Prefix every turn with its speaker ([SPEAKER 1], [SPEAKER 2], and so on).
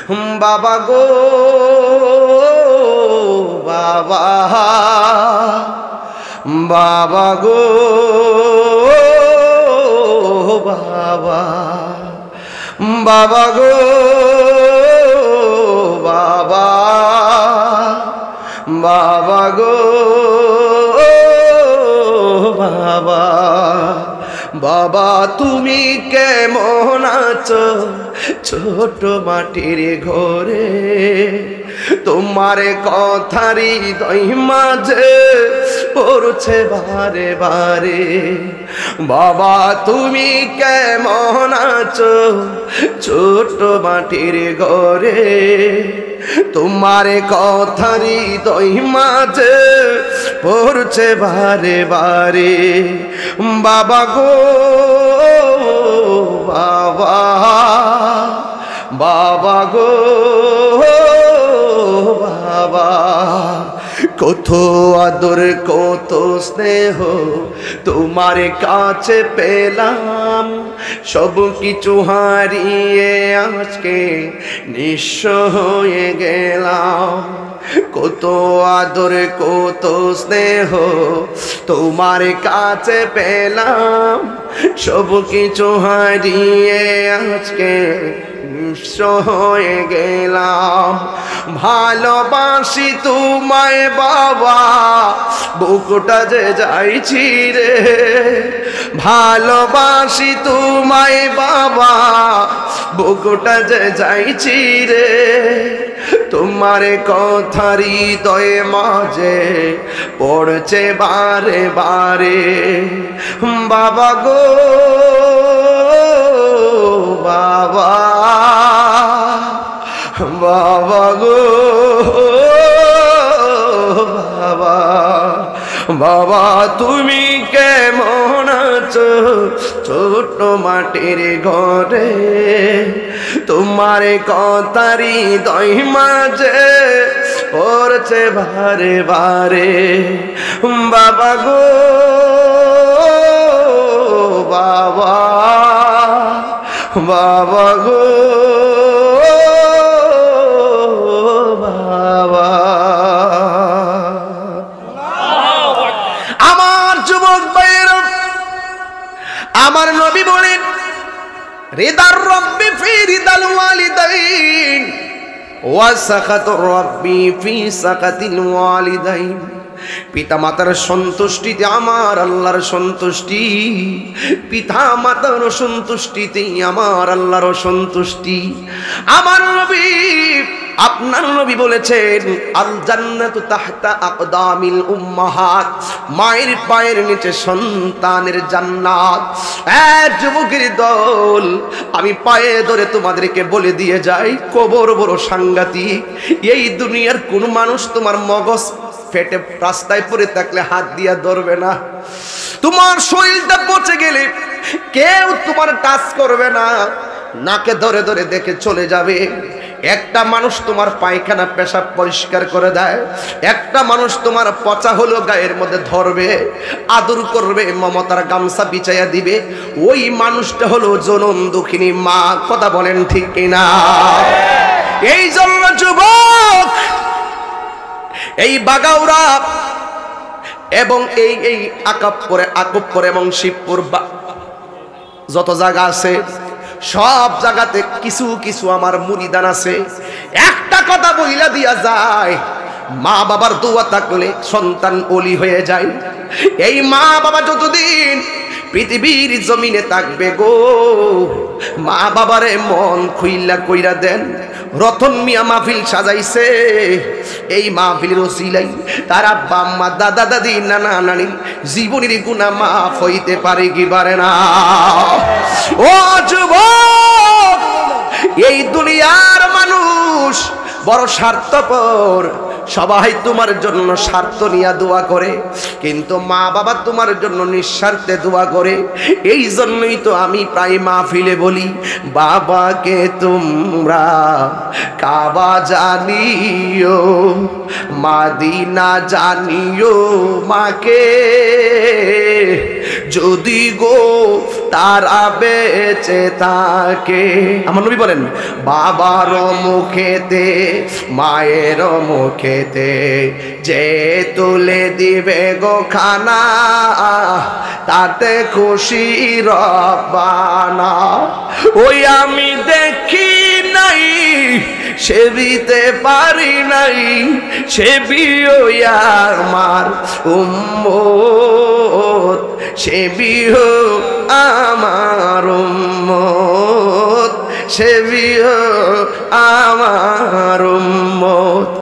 [SPEAKER 1] বাবা গো বাবা, বাবা গো বাবা, বাবা গো বাবা, বাবা গো বাবা, বাবা তুমি কেমন আছো ছোট মাটির ঘরে, তোমার কথারই হৃদয় মাঝে পড়ছে বারে বারে। বাবা তুমি কেমন আছো ছোট মাটির ঘরে, তোমার কথারই হৃদয় মাঝে পড়ছে বারে বারে। বাবা গো বাবা, বাবা গো বাবা, কত আদর কত স্নেহ তোমার কাছে পেলাম, সব কিছু হারিয়ে আজকে নিঃস্ব হয়ে গেলাম। কত আদর কত স্নেহ তোমার কাছে পেলাম, সব কিছু হারিয়ে আজকে নিঃস্ব হয়ে গেলাম। ভালোবাসি তোমায় বাবা, বুকটা যে যাইছি রে, ভালোবাসি তোমায় বাবা, বুকটা যে যাইছি রে, তোমার কথার হৃদয় মাঝে পড়ছে বারে বারে। বাবা গো বাবা, বাবা গো বাবা, বাবা তুমি কেমন আছো ছোট মাটির ঘরে, তোমার কথার হৃদয় মাঝে পড়ছে বারে বারে। বাবা গো বাবা, বাবা গো বাবা। আমার যুবক ভাইয়েরা, আমার নবী বলেন রিদার রব্বি ফি রিদাল ওয়ালিদাইন ওয়া সাখাতুর রব্বি ফি সাখাতিল ওয়ালিদাইন। পিতা মাতার সন্তুষ্টিতে আমার আল্লাহর সন্তুষ্টি, পিতা মাতার সন্তুষ্টিতেই আমার আল্লাহর সন্তুষ্টি। আমার নবী আপনার নবী বলেছেন আল জান্নাতু তাহতা আকদামিল উম্মাহাত, মায়ের পায়ের নিচে সন্তানের জান্নাত। যুবকের দল, আমি পায়ে ধরে তোমাদেরকে বলে দিয়ে যাই, কবর বড় সাংঘাতিক। এই দুনিয়ার কোন মানুষ তোমার মগজ ফেটে রাস্তায় পড়ে থাকলে হাত দিয়া ধরবে না, তোমার শরীরটা পচে গেলে কেউ তোমার টাচ করবে না, নাকে ধরে ধরে দেখে চলে যাবে। একটা মানুষ তোমার পায়খানা পেশাব পরিষ্কার করে দেয়, একটা মানুষ তোমার পচা হলো গায়ের মধ্যে ধরবে, আদর করবে, মমতার গামছা বিছাইয়া দিবে, ওই মানুষটা হলো জনম দুঃখিনী মা। কথা বলেন ঠিক কিনা? এই জন্য যুবক, এই বাগাউড়া এবং এই আকাবপুর এবং শিবপুর যত জায়গা আছে, সব জায়গাতে কিছু কিছু আমার মুরিদান আছে। একটা কথা বইলা দিয়া যায়, মা বাবার দোয়া থাকলে সন্তান ওলি হয়ে যায়। এই মা বাবা যতদিন পৃথিবীর জমিনে থাকবে গো, মা বাবারে মন খুইলা কইরা দেন। রতন মিয়া মাহফিল সাজাইছে, এই মাহফিলের ওসিলাই তার আব্বা আম্মা দাদা দাদি নানা নানি জীবনের গুনাহ মাফ হইতে পারে কি পারে না? ও যুবক, এই দুনিয়ার মানুষ বড় স্বার্থপর, সবাই তোমার জন্য স্বার্থ নিয়ে দোয়া করে, কিন্তু মা বাবা তোমার জন্য নিঃস্বার্থে দোয়া করে। এই জন্যই তো আমি প্রায় মাহফিলে বলি, বাবাকে তোমরা কাবা জানিও, মাদিনা জানিও, মাকে যদি গো তারা বেঁচে থাকে। আমার নবী বলেন, বাবার মুখেতে মায়ের মুখেতে যে তুলে দিবে গো খানা, তাতে খুশি রব্বানা। ওই আমি দেখি নাই, সেবিতে পারি নাই, সেবিও আমার উম্মত, সেবিও আমার উম্মত, সেবিও আমার উম্মত।